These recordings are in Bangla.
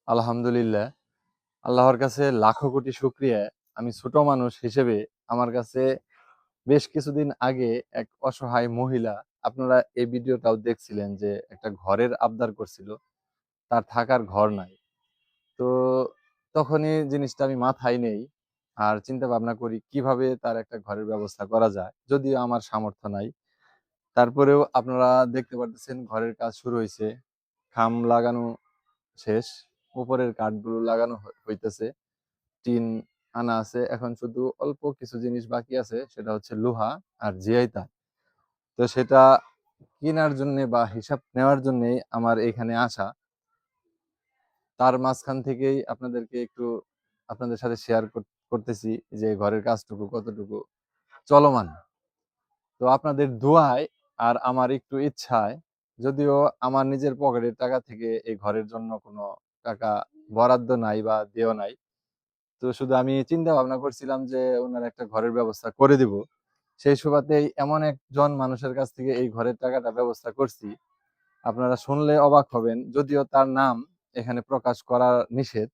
আলহামদুলিল্লাহ। আল্লাহর কাছে লাখো কোটি শুকরিয়া। আমি ছোট মানুষ হিসেবে আমার কাছে বেশ কিছুদিন আগে এক অসহায় মহিলা, আপনারা এই ভিডিওটাও দেখছিলেন যে একটা ঘরের আবদার করছিল। তার থাকার ঘর নাই। তো তখনই জিনিসটা আমি মাথায় নেই। আর চিন্তা ভাবনা করি কিভাবে তার একটা ঘরের ব্যবস্থা করা যায়। যদিও আমার সামর্থ্য নাই। তারপরেও আপনারা দেখতে পারতেছেন ঘরের কাজ শুরু হইছে। খাম লাগানো শেষ। উপরের কাঠগুলো লাগানো হইতেছে। টিন আনা আছে। এখন শুধু অল্প কিছু জিনিস বাকি আছে। সেটা হচ্ছে লোহা আর জিআই তার। তো সেটা কিনার জন্যে বা হিসাব নেওয়ার জন্যেই আমার এখানে আসা। তার মাঝখান থেকেই আপনাদেরকে একটু আপনাদের সাথে শেয়ার করতেছি যে ঘরের কাজটুকু কতটুকু চলমান। তো আপনাদের দোয়ায় আর আমার একটু ইচ্ছায়, যদিও আমার নিজের পকেটের টাকা থেকে এই ঘরের জন্য কোনো টাকা বরাদ্দ নাই বা দেওয়া নাই। তো শুধু আমি চিন্তা ভাবনা করছিলাম যে ওনার একটা ঘরের ব্যবস্থা করে দিব। সেই সুবাদেই এমন একজন মানুষের কাছ থেকে এই ঘরের টাকাটা ব্যবস্থা করছি। আপনারা শুনলে অবাক হবেন, যদিও তার নাম এখানে প্রকাশ করা নিষেধ।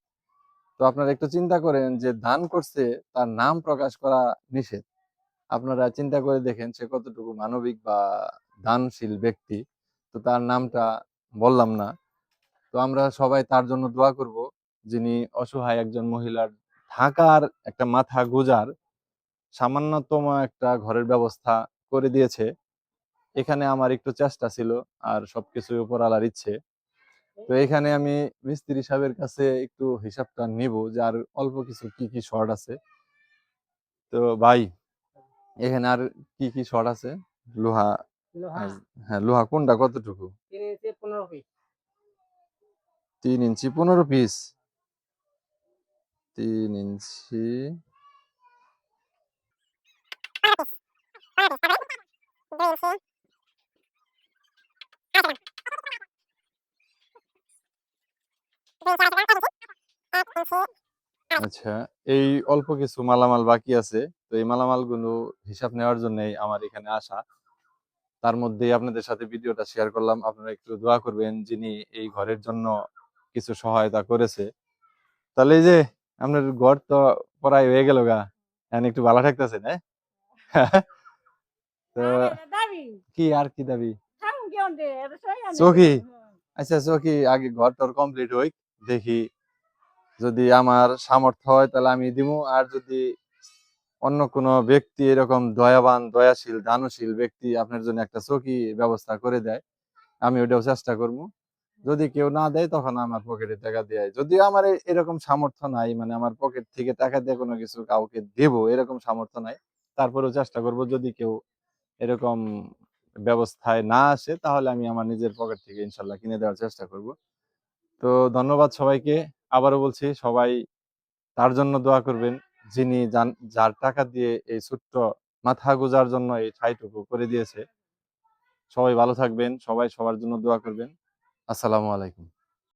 তো আপনারা একটু চিন্তা করেন যে দান করছে, তার নাম প্রকাশ করা নিষেধ। আপনারা চিন্তা করে দেখেন সে কতটুকু মানবিক বা দানশীল ব্যক্তি। তো তার নামটা বললাম না। তো আমরা সবাই তার জন্য দোয়া করব, যিনি অসহায় একজন মহিলার থাকার একটা মাথা গুজার সামান্যতম একটা ঘরের ব্যবস্থা করে দিয়েছে। এখানে আমার একটু চেষ্টা ছিল, আর সবকিছুই উপরওয়ালার ইচ্ছে। তো এখানে আমি মিস্ত্রি সাহেবের কাছে একটু হিসাবটা নিব যে আর অল্প কিছু কি কি শর্ট আছে। তো ভাই, এখানে আর কি কি শর্ট আছে? লোহা। হ্যাঁ, লোহা কোনটা কতটুকু? 3 ইঞ্চি 15 পিস। 3 ইঞ্চি। আচ্ছা, এই অল্প কিছু মালামাল বাকি আছে। তো এই মালামালগুলো হিসাব নেওয়ার জন্যই আমার এখানে আসা। তার মধ্যেই আপনাদের সাথে ভিডিওটা শেয়ার করলাম। আপনারা একটু দোয়া করবেন, যিনি এই ঘরের জন্য কিছু সহায়তা করেছে। তাহলে এই যে আপনার ঘর তো প্রায় হয়ে গেল গা। এখন একটু ভালো থাকতেছেন, হ্যাঁ? তো কি আর কি দাবি? চৌকি। আচ্ছা, চৌকি আগে ঘর টর কমপ্লিট হই, দেখি যদি আমার সামর্থ্য হয় তাহলে আমি দিব। আর যদি অন্য কোনো ব্যক্তি এরকম দয়াবান, দয়াশীল, দানশীল ব্যক্তি আপনার জন্য একটা চৌকি ব্যবস্থা করে দেয়, আমি ওটাও চেষ্টা করবো। যদি কেউ না দেয় তখন আমার পকেটে টাকা দেয়। যদিও আমার এরকম সামর্থ্য নাই, মানে আমার পকেট থেকে টাকা দিয়ে কোনো কিছু কাউকে দেব এরকম সামর্থ্য নাই। তারপরেও চেষ্টা করব, যদি কেউ এরকম ব্যবস্থায় না আসে তাহলে আমি আমার নিজের পকেট থেকে ইনশাল্লাহ কিনে দেওয়ার চেষ্টা করব। তো ধন্যবাদ সবাইকে। আবারও বলছি, সবাই তার জন্য দোয়া করবেন, যিনি যার টাকা দিয়ে এই ছোট্ট মাথা গোজার জন্য এই ঠাঁইটুকু করে দিয়েছে। সবাই ভালো থাকবেন, সবাই সবার জন্য দোয়া করবেন। আসসালামু আলাইকুম।